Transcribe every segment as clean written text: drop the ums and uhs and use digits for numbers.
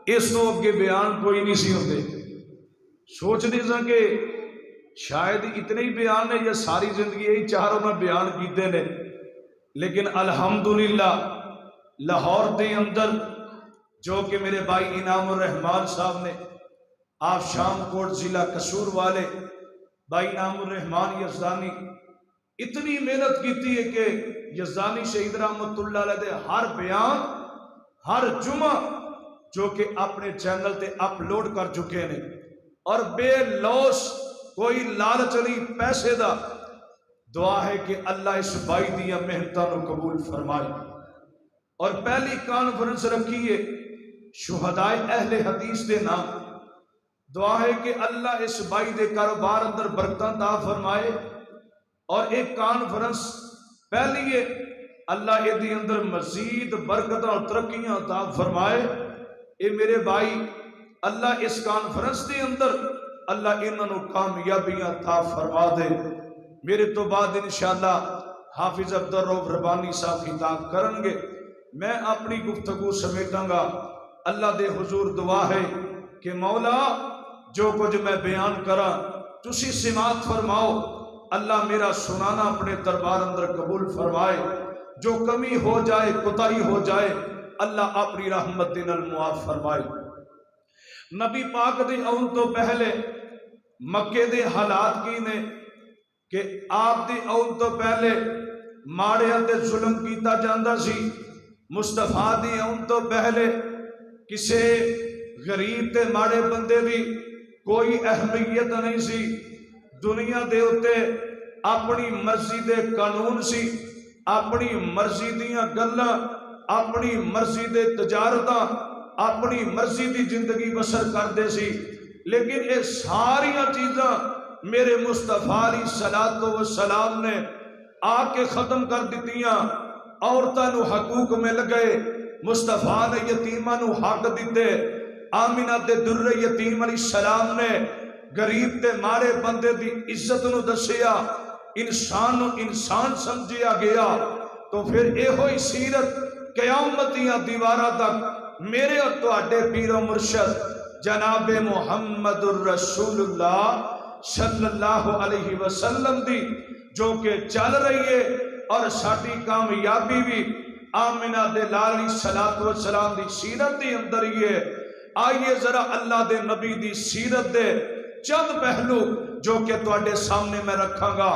اس تو اگے بیان کوئی نہیں سی ہوتے. سوچتے سا کہ شاید اتنے ہی بیان نے یا ساری زندگی یہی چاروں میں بیان کیتے نے. لیکن الحمدللہ لاہور دے اندر جو کہ میرے بھائی انعام الرحمان صاحب نے، آپ شام کوٹ ضلع قصور والے بھائی انعام الرحمان یزدانی اتنی محنت کیتی ہے کہ یزدانی شہید رحمت اللہ علیہ دے ہر بیان ہر جمعہ جو کہ اپنے چینل تے اپلوڈ کر چکے ہیں اور بے لوس کوئی لالچ نہیں پیسے دا. دعا ہے کہ اللہ اس بھائی دیا محنتاں نو قبول فرمائے. اور پہلی کانفرنس رکھی ہے شہدائے اہل حدیث دے نام. دعا ہے کہ اللہ اس بھائی دے کاروبار اندر برکتاں عطا فرمائے. اور ایک کانفرنس پہلی ہے اللہ یہ دی اندر مزید برکتاں اور ترقیاں عطا فرمائے. اے میرے بھائی اللہ اس کانفرنس دے اندر اللہ انہاں نو کامیابیاں عطا فرما دے. میرے تو بعد انشاءاللہ حافظ عبدالرؤف ربانی صاحب خطاب کرن گے. میں اپنی گفتگو سمیٹاں گا. اللہ دے حضور دعا ہے کہ مولا جو کچھ میں بیان کرا تسی سماعت فرماؤ. اللہ میرا سنانا اپنے دربار اندر قبول فرمائے. جو کمی ہو جائے کوتاہی ہو جائے اللہ اپنی رحمت دے نال معاف فرمائے. نبی پاک دے آن تو پہلے مکے دے حالات کی نے کہ آپ دے آن تو پہلے ماڑیاں تے ظلم کیتا جاندا سی. مصطفیٰ دی آن تو پہلے کسے غریب تے ماڑے بندے دی کوئی اہمیت نہیں سی. دنیا دے اتے اپنی مرضی دے قانون سی، اپنی مرضی دیاں گلاں، اپنی مرضی دے تجارتاں، اپنی مرضی دی زندگی بسر کردے سی. لیکن یہ ساریاں چیزاں میرے مصطفیٰ علیہ الصلوۃ والسلام نے آ کے ختم کر دتیاں. عورتاں نو حقوق مل گئے. مصطفیٰ نے یتیماں نو حق دیتے. آمینہ تے در یتیم علیہ السلام نے غریب تے مارے بندے دی عزت نو دسیا. انسان نو انسان سمجھیا گیا. تو پھر یہ ہوئی سیرت قیامتیاں دیواراں تک میرے اور تواڈے پیر و مرشد جناب محمد الرسول اللہ صلی اللہ علیہ وسلم دی جو کہ چل رہی ہے. اور ساڈی کامیابی بھی آمینہ دے لال علیہ الصلوۃ والسلام دی سیرت دی اندر ہی ہے. آئیے ذرا اللہ دے نبی دی سیرت دے چند پہلو جو کہ تواڈے سامنے میں رکھاں گا.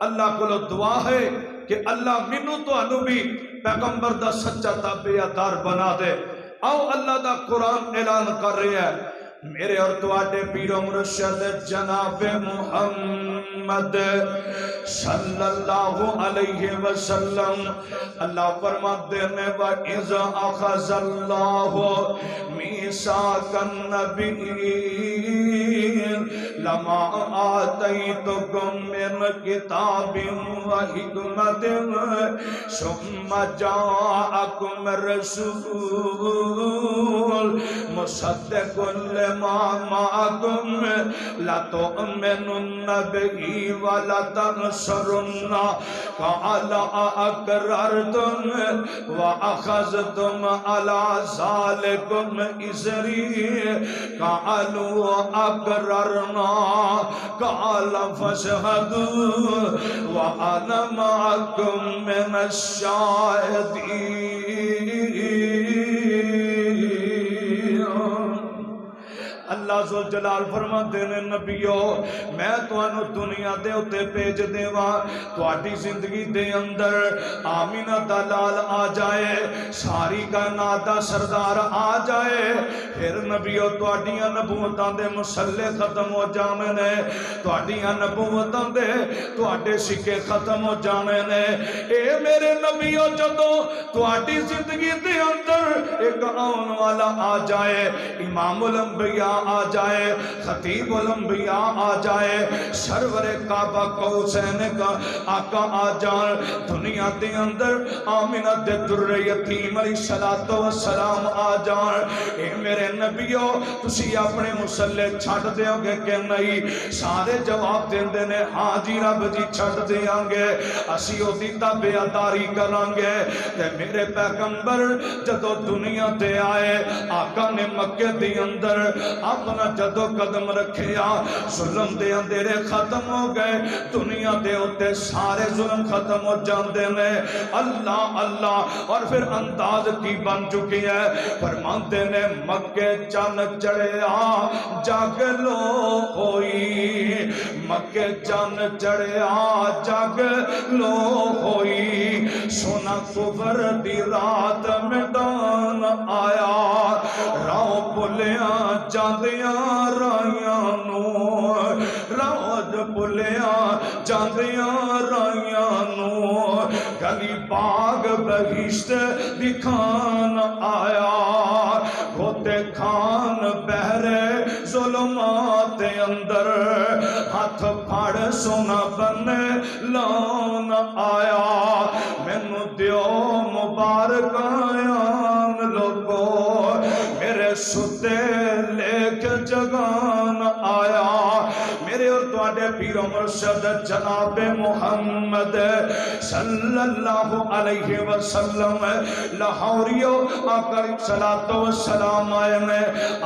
اللہ کو دعا ہے کہ اللہ منو تانوں بھی پیغمبر دا سچا تابع دار بنا دے. آؤ اللہ دا قرآن اعلان کر رہے ہیں میرے اور تواڈے پیر و مرشد جناب محمد صلی اللہ علیہ وسلم. اللہ فرماتے ہیں وَإِذْ أَخَذَ اللَّهُ مِيثَاقَ النَّبِيِّينَ لَمَا آتَيْتُكُم مِّن كِتَابٍ وَحِكْمَةٍ ثُمَّ جَاءَكُمْ رَسُولٌ مُصَدِّقٌ لِمَا مَعَكُمْ لَتُؤْمِنُنَّ بِهِ وَلَتَنصُرُنَّهُ قَالَ أَأَقْرَرْتُمْ وَأَخَذْتُمْ عَلَى ذَلِكُمْ إِصْرِي قَالُوا أَقْرَرْنَا قَالَ فَاشْهَدُوا وَأَنَا مَعَكُمْ مِنَ الشَّاهِدِينَ. اللہ ذوالجلال فرماتے ہیں نبیو میں تانوں دنیا دے اتے بھیج دیواں تہاڈی زندگی دے اندر آمینہ دا لال آ جائے، ساری کائنات دا سردار آ جائے. پھر نبیو تہاڈیاں نبوتاں دے مسلے ختم ہو جانے نے، تہاڈیاں نبوتاں دے تہاڈے سکے ختم ہو جانے نے. اے میرے نبیو جدوں تہاڈی زندگی دے اندر ایک آن والا آ جائے، امام الانبیاء آ آ جائے، خطیب الانبیاء آ جائے، سرور کعبہ قوسین کا آقا آ جان، دنیا دے اندر آمنہ دے در یتیم علیہ السلام آ جان، اے میرے نبیو تسی اپنے مسلح چھٹ دیو گے کہ نہیں؟ سارے جواب دیں دے نے ہاں جی رب جی چھٹ دیاں گے، اسی او دی تابعداری کران گے۔ تے میرے پیغمبر جدو دنیا تے آئے، آقا نے مکے دی اندر اپنا جدو قدم رکھیا، ظلم دے اندھیرے ختم ہو گئے، دنیا دے ہوتے سارے ظلم ختم ہو جاندے نے۔ اللہ اللہ، اور پھر انداز کی بن چکی ہے، فرماندے نے مکے چن چڑھیا جگ لو ہوئی، مکے چن چڑھیا جگ لو ہوئی، سونا کفر دی رات میدان آیا، راہ بھلیاں جاندیاں رائیاں نو، راہ بھلیاں جاندیاں رائیاں نو، گلی باغ بہشت دکھان آیا، گھوتے کھان بہرے ظلمات اندر، ہاتھ پھاڑ سونا بنے لان آیا، مینو دیو مبارک آیان لوگو، میرے ستے لے کے جگان آیا، میرے اور تواڈے پیر و مرشد جناب محمد صلی اللہ علیہ وسلم لاہوریو آقا صلاۃ و سلام آئے نے،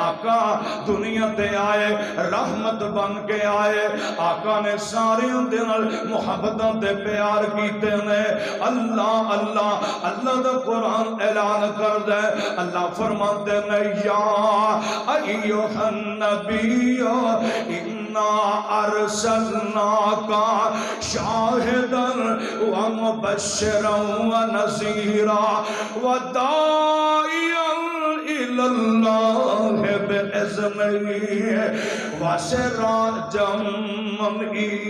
آقا دنیا تے آئے رحمت بن کے آئے، آقا نے سارے دل محبتوں تے پیار کیتے نے۔ اللہ اللہ اللہ دا قرآن اعلان کر دے، اللہ فرماتے نے یا ایھا النبی انا ارسلناک شاہدا ومبشرا ونذیرا وداعیا الی اللہ باذنہ وسراجا منیرا۔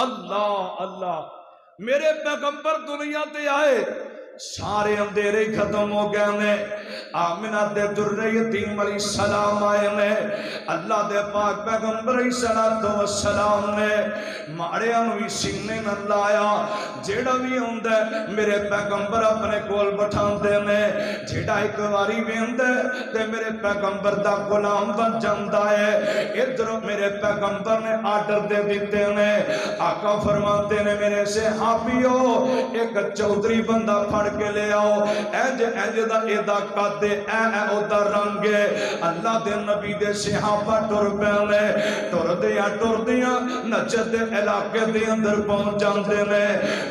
اللہ اللہ، میرے پیغمبر دنیا تے آئے سارے اندھیرے ختم ہو گئے نے، آمنہ دے در یتیم علیہ السلام آئے نے، اللہ دے پاک پیغمبر علیہ السلام نے ماڑے انوی سینے نہ لایا، جیڑا بھی ہوندے میرے پیغمبر اپنے کول بٹھاندے نے، جیڑا ایک واری بھی ہوندے تے میرے پیغمبر دا غلام بن جاندا ہے۔ ادھر میرے پیغمبر نے آرڈر دے دیتے نے، آقا فرماتے نے میرے صحابیو ایک چودھری بندہ پھڑ کے لے آؤ، اینج دا ایدہ قد اے او دا رنگ، اللہ دے نبی دے صحابہ ٹر پینے، ٹر دیاں نچد علاقے دے اندر پہنچ جاندے نے،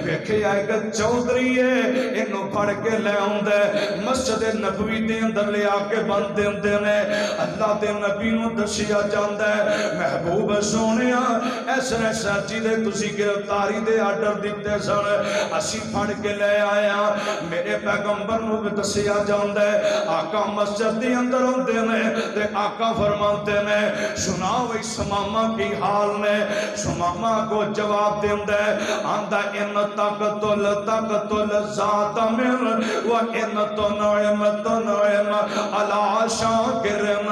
ویکھے ایک چودھری ہے انہوں پھڑ کے لے آندے، مسجد نبوی دے اندر لے آ کے بند دیندے نے، اللہ دے نبی نو دسیا جاندے محبوب سونیا ایسا سچی دے تسی گرفتاری دے آرڈر دیتے سن، اسی پھڑ کے لے آیا، میرے پیغمبر نو بھی دسیا جاندہ ہے، آقا مسجد دی اندر ہوندے نے تے آقا فرماتے نے سناو اس سماما کی حال نے، سماما کو جواب دیندے آندہ ان تقتل ذات من و ان تنعم علی شاکرن،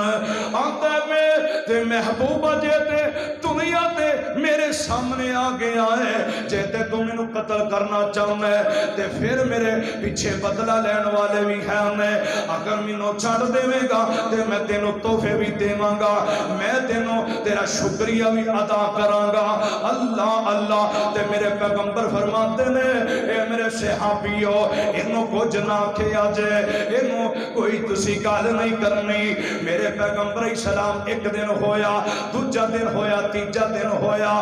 آندہ میں تے محبوبہ جیتے دنیا تے میرے سامنے آ گیا ہے، جیتے تم انہوں قتل کرنا چاہنا ہے تے پھر میرے پیچھے بدلہ لین والے بھی ہیں، اگر مینوں چھڑ دے گا تے میں تینوں تحفے بھی دیواں گا، میں تینوں تیرا شکریہ بھی ادا کراں گا۔ اللہ اللہ، تے میرے پیغمبر فرماتے نے اے میرے صحابیو انہوں کچھ نہ کیا جائے، انہوں کوئی تسی گال نہیں کرنی۔ میرے پیغمبر السلام ایک دن ہویا، دوجا دن ہویا، تیجا دن ہویا،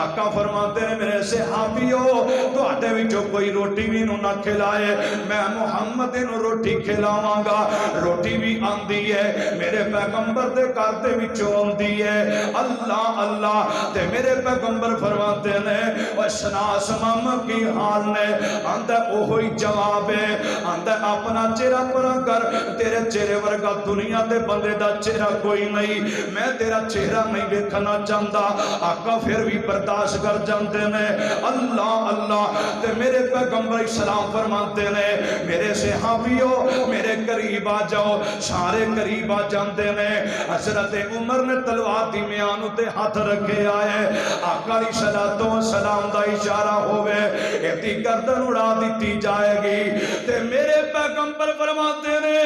آقا فرماتے ہیں میرے صحابیو تو آٹے بھی جو کوئی روٹی بھی نہ کھلائے میں محمد نو روٹی کھلاواں گا، روٹی بھی آندی ہے میرے پیغمبر دے کرتے بھی چوندی ہے۔ اللہ اللہ، تے میرے پیغمبر فرماتے ہیں اور شناس ماما کی حال نے، آندہ اوہی جواب ہے، آندہ اپنا چہرہ پرا کر، تیرے چہرے ورگا دنیا دے بندے دا چہرہ کوئی نہیں، میں تیرا چہرہ نہیں دیکھنا چاہتا۔ آقا پھر پھر بھی برداشت کر جاندے نے اللہ اللہ تے میرے پیغمبر اسلام فرماتے نے میرے صحابیو میرے قریب آ جاؤ سارے قریب آ جاندے نے حضرت عمر نے تلوار دی میان تے ہاتھ رکھے آئے آقا علیہ الصلوۃ والسلام دا اشارہ ہوئے ایتی گردن اڑا دیتی جائے گی تے میرے پیغمبر فرماتے نے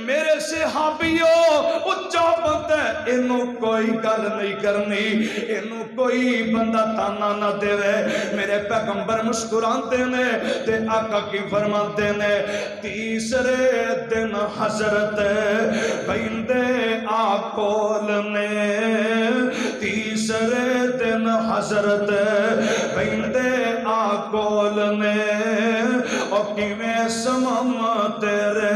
میرے صحابیو اچا بندہ انہوں کوئی گل نہیں کرنی انہوں کوئی بندہ تانا نہ دے میرے پیغمبر مسکراتے نے تے آقا کی فرماتے نے تیسرے دن حضرت بیندے آکول نے تیسرے دن حضرت بیندے آکول نے اور کیویں سمم تیرے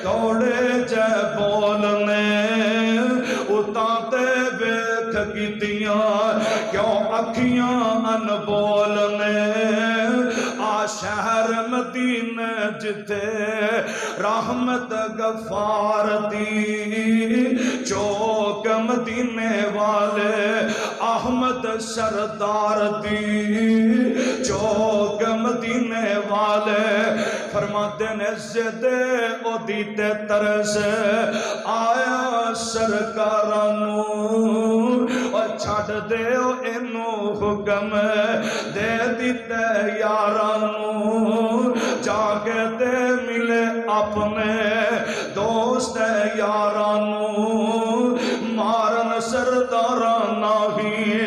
کوڑے جے بولنے اتاتے ویکھ کیتیاں کیوں اکھیاں ان بولنے آ شہر مدینہ جتے رحمت غفار دی چوک مدینے والے احمد سردار دی چوک مدینے والے فرماتے نے زدے او دیتے ترس آیا سرکارانو اور چھڑ دے او انو حکم دے دیتے یارانو جاگے دے ملے اپنے دوست یارانو مارن سردارانا ہی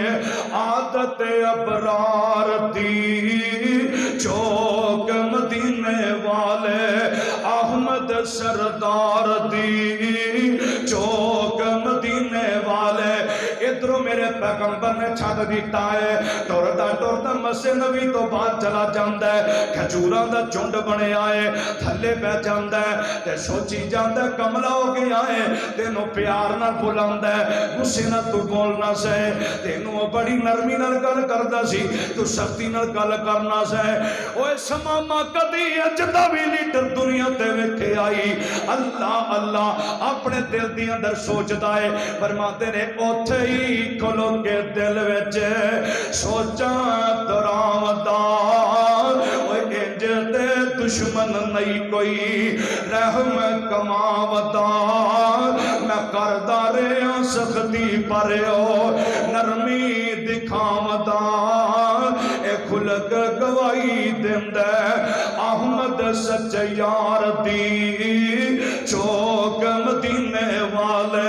عادت ابرار دی چوک مدینے والے احمد سردار دی چوک مدینے والے ادھروں میرے پیغمبر نے چھڑ دیتا ہے ٹورتا مسجد نبی تو بعد چلا جاندہ ہے کھجوراں دا جھنڈ بنے آئے تھلے پہ جاندہ ہے تے سوچی جاندہ ہے کملا ہو گیا ہے تینوں پیار نہ بھولاندہ ہے غصے نہ تو بولنا سے تینوں بڑی نرمی نال گل کردا سی تو سختی نال گل کرنا سے اوے سماما کدی اجدا بھی لیڈر دنیا تے ویکھے آئی اللہ اللہ اپنے دل دی اندر سوچدا ہے فرماتے نے اوتھے ہی کھلو کے دل وچ سوچاں دراوندا اوے انج تے دشمن نہیں کوئی رحم کماودا میں کردا رہیا سختی پر نرمی دکھاودا اے کھلک گواہی دیندا احمد سچ یار دی چوک مدینے والے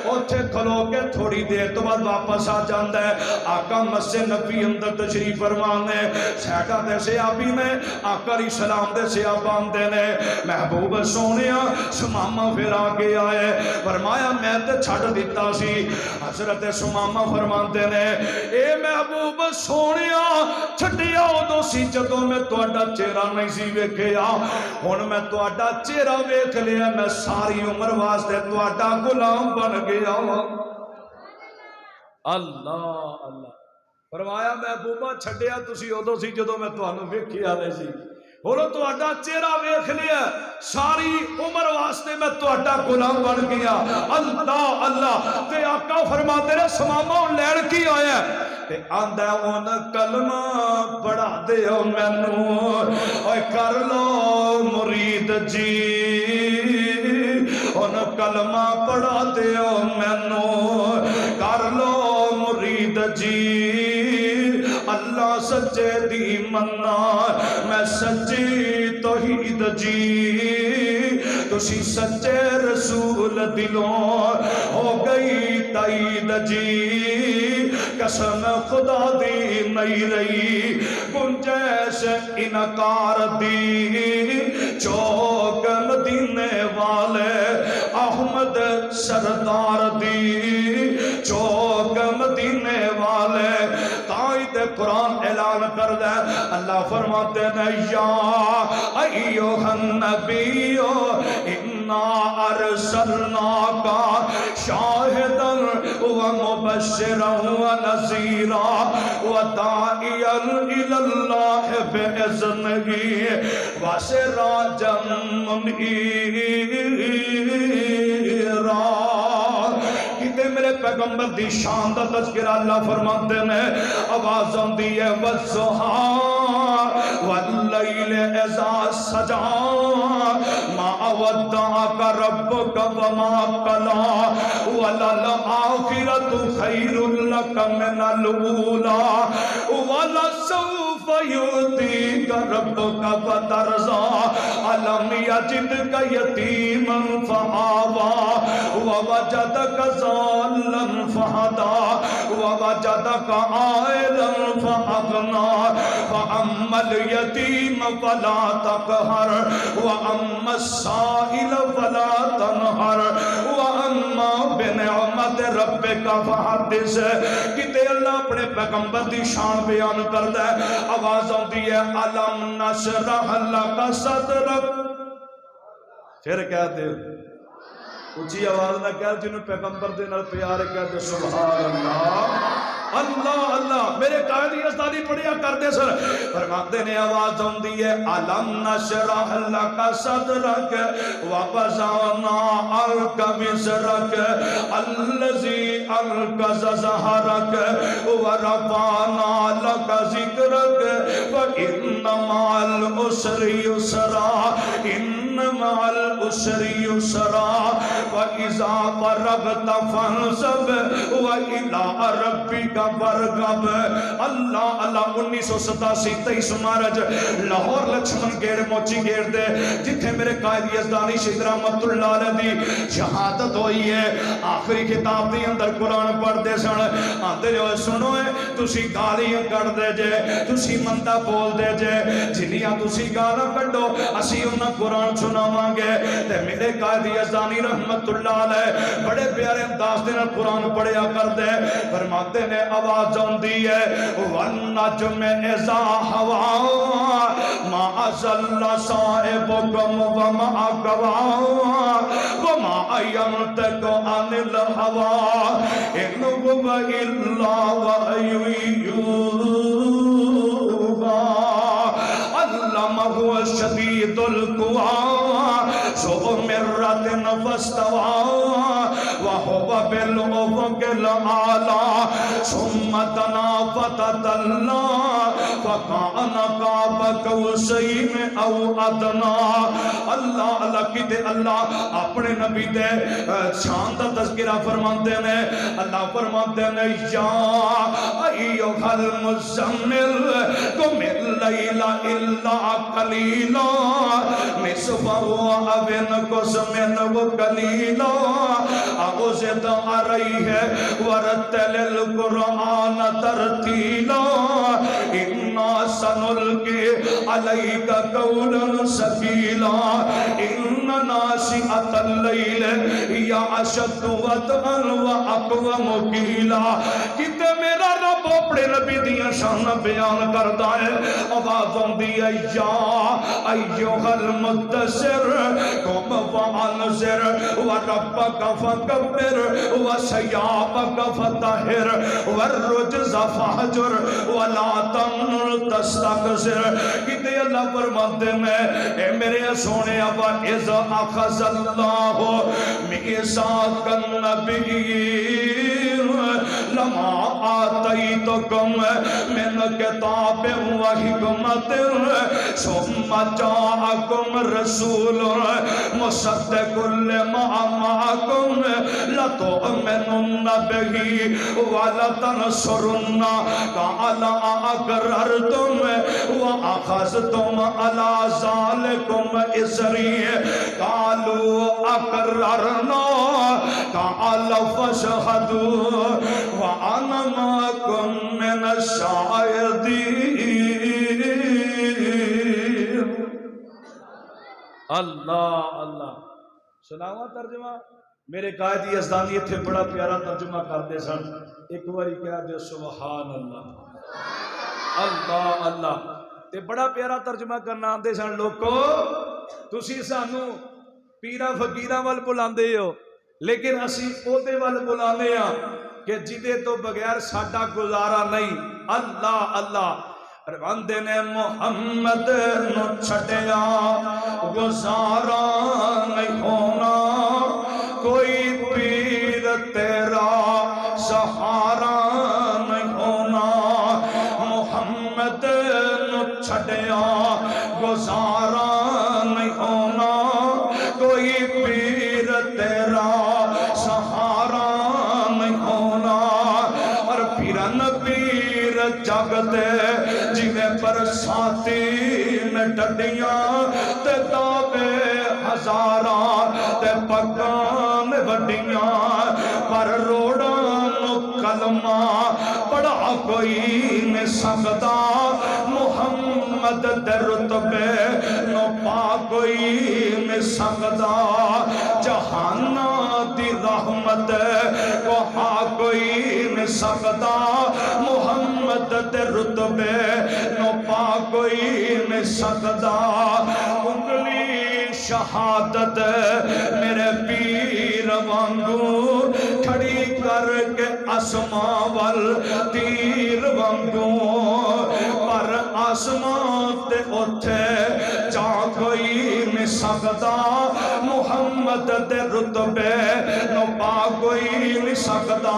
اوتھے کھلو کے تھوڑی دیر تو بعد واپس آ جاندہ ہے آقا مسجد نبی اندر تشریف فرمانے سیٹا دے صحابی نے آقا علیہ السلام دے صحابان دے نے محبوب سونیا سماما پھر آگے آئے فرمایا میں تے چھڑ دیتا سی حضرت سماما فرماندے نے اے محبوب سونیا چھڑیا دو سی جدوں میں تواڈا چہرہ نہیں سی ویکھیا ہن میں تواڈا چہرہ ویکھ لیا میں ساری عمر واسطے تواڈا غلام بن گیا اللہ اللہ فرمایا محبوبہ چھڈیا تسی ادو سی جدوں میں تانوں ویکھیا نہیں سی ہن تواڈا چہرہ ویکھ لیا ساری عمر واسطے میں تواڈا غلام بن گیا اللہ اللہ تے آقا فرماتے نے سماما لین کی آیا تے آندا اون کلمہ پڑھا دیو مینوں اوے کر لو مرید جی اون کلمہ پڑھا دیو مینوں کر لو مرید جی اللہ سچے دی منا میں سچی توحید جی تسی سچے رسول دلوں ہو گئی تائید جی قسم خدا دی نہیں رہی گنجائش انکار دی چوک مدینے والے احمد سردار دی چوک مدینے والے قائد قرآن اعلان کر دے اللہ فرماتے ہیں یا ایوہ النبیو انا ارسلناکا شاہدا و مبشرا و نذیرا و داعیا الاللہ بإذنہ و سراجا منیرا کہتے میرے پیغمبر دی شان دا تذکرہ اللہ فرماتے ہیں، آواز آندی ہے والضحیٰ واللیل اذا سجا ما ودعک ربک وما قلی وللآخرۃ خیر لک من الاولی ولسوف یعطیک ربک فترضی الم یجدک یتیما فآوی ووجدک ضالا فہدی ووجدک عائلا فأغنی فأما الیتیم فلا تقہر وأما السائل فلا تنہر وأما بنعمت ربک فحدث۔ کتے اللہ اپنے پیغمبر دی شان بیان کرتا ہے، آواز آتی ہے الم نشرح لک صدرک، پھر کہتے ہو اچھی آواز نہ کہہ جنہوں پیغمبر دے نال پیار کہتے سبحان اللہ اللہ اللہ۔ میرے قائد یزدانی پڑھیا کرتے سر، فرماتے نے آواز ہوندی ہے الم نشرح لک صدرک ووضعنا عنک وزرک الذی انقض ظہرک ورفعنا لک ذکرک فإن مع العسر یسرا ان مع العسر یسرا وَإِذَا فَرَغْتَ فَانْصَبْ وَإِلَىٰ رَبِّكَ فَارْغَب۔ اللہ اللہ 1987 23 مارچ لاہور لکشمن گیڑ موچی گیڑ دے جتھے میرے قائد یزدانی شہید رحمت اللہ علیہ دی شہادت ہوئی ہے، آخری کتاب دی اندر قرآن پڑھ دے سن، آندے جو سنو ہے تسی گالیاں کر دے جے، تسی مندہ بول دے جے، جنیاں تسی گالا کڑو اسی انہاں قرآن سناواں گے۔ تے میرے قائد یزدانی رحمت اللہ علیہ بڑے پیارے انداز دے نال قرآن پڑھیا کر دے، فرماتے نے آواز آندی ہے وَالنَّجْمِ إِذَا هَوَىٰ مَا ضَلَّ صَاحِبُكُمْ وَمَا غَوَىٰ وَمَا يَنطِقُ عَنِ الْهَوَىٰ إِنْ هُوَ إِلَّا وَحْيٌ يُوحَىٰ علمہ شدید القویٰ ذو مرۃ فاستویٰ وَهُوَ بِالْأُفُقِ الْأَعْلَىٰ ثُمَّ دَنَا فَتَدَلَّىٰ فَكَانَ قَابَ قَوْسَيْنِ أَوْ أَدْنَىٰ۔ اللہ اللہ کتے اللہ اپنے نبی دے شان دا تذکرہ فرماتے ہیں، اللہ فرماتے ہیں یا ایھا المزمل قم اللیل الا قلیلا نصفہ او انقص منہ قلیلا او زد علیہ ورتل القرآن ترتیلا انا سنلقی علیک قولا ثقیلا ان ناشئۃ اللیل ہی اشد وطئا واقوم قیلا۔ کتے میرا رب اپنے نبی دیاں شان بیان کرتا ہے، آواز آندی ہے یا ایھا المدثر قم فانذر وربک فکبر وثیابک فطہر والرجز فہجر ولا تمنن تستکثر۔ کتے اللہ فرماتے ہیں اے میرے سونے وَإِذْ أَخَذَ اللَّهُ مِيثَاقَ النَّبِيِّينَ لَمَا آتَيْتُكُم مِّن كِتَابٍ وَحِكْمَةٍ ثُمَّ جَاءَكُمْ رَسُولٌ مُصَدِّقٌ لِّمَا مَعَكُمْ لَتُؤْمِنُنَّ بِهِ وَلَتَنصُرُنَّهُ قَالَ أَأَقْرَرْتُمْ وَأَخَذْتُمْ عَلَىٰ ذَٰلِكُمْ إِصْرِي قَالُوا أَقْرَرْنَا قَالَ فَاشْهَدُوا وَأَنَا مَعَكُمْ مِنَ الشَّاهِدِينَ۔ اللہ اللہ سناوا ترجمہ میرے قائد یزدانی اتھے بڑا پیارا ترجمہ کرتے سن، ایک باری کہہ دے سبحان اللہ اللہ اللہ۔ تے بڑا پیارا ترجمہ کرنا آندے سن لوگو، تسی سانو پیرا فقیرہ وال بلاندے ہو لیکن اسی پودے وال بلانے ہاں کہ جدے تو بغیر ساڈا گزارا نہیں۔ اللہ اللہ فرماندے نے محمد نو چھڈیا گزارا نہیں ہونا، کوئی پیر تیرا سہارا نہیں ہونا کوئی پیر تیرا سہارا نہیں ہونا اور پیرن پیر جگتے جنہیں برساتی میں ڈڈیاں تے دعوے ہزاراں تے پگان وڈیاں پر روڑاں کلمہ پڑھا کوئی نہیں سکتا محمد دے رتبے نو پا کوئی نہیں سکتا جہانا دی رحمت کو ہا کوئی نہیں سکتا محمد دے رتبے نو پا کوئی نہیں سکتا انگلی شہادت میرے پیر وانگو کھڑی کر کے آسمان وال تیر وانگو پر آسمان تے اٹھے جا کوئی نہیں سکتا محمد دے رتبے نو پا کوئی نہیں سکتا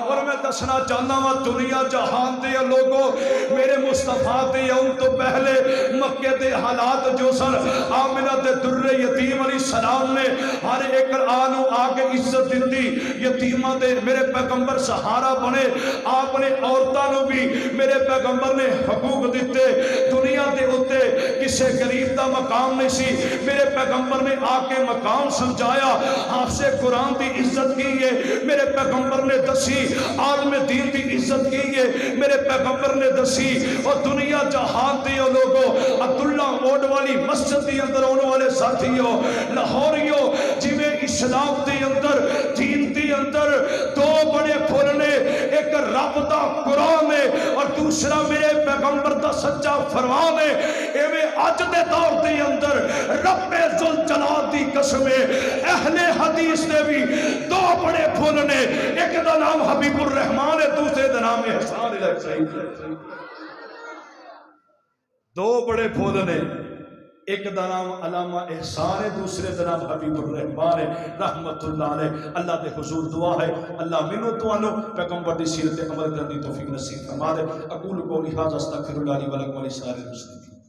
اور میں دسنا چاہنا ہوں دنیا جہان دے لوگوں میرے مصطفیٰ دے یوم تو پہلے مکے دے حالات جو سن آمنہ دے در یتیم علیہ السلام نے ہر ایک آنو آگے عزت دیتی یتیمہ دے میرے پیغمبر سہارا بنے آپ نے عورتانوں بھی میرے پیغمبر نے حقوق دیتے دنیا دے ہوتے کسے غریب دا مقام نہیں سی میرے پیغمبر نے آکے مقام سمجھایا آپ سے قرآن دی عزت کی ہے میرے پیغمبر نے دسی عالم دین دی عزت کی ہے میرے پیغمبر نے دسی اور دنیا جہان دیو لوگوں عبداللہ موڈ والی مسجد دی اندر ہونے والے ساتھیوں لاہوریوں جویں اسلام دی اندر دین دی اندر دو بڑے پھولنے ایک رب دا قرآن ہے اور دوسرا میرے پیغمبر دا سچا فرمان ہے ایویں اج دے دور دے اندر رب ذوالجلال دی قسم اہل حدیث نے بھی دو بڑے پھولنے ایک دا نام حبیب الرحمان ہے دوسرے دا نام احسان الہی دو بڑے پھولنے ایک دا نام علامہ احسان ہے دوسرے دا نام حبیب الرحمان ہے رحمت اللہ علیہ اللہ دے حضور دعا ہے اللہ منو توانو پیغمبر دی سیرت عمل کرنے توفیق نصیب فرما دے اقول قولی ھذا استغفر اللہ لی ولکم ولسائر المسلمین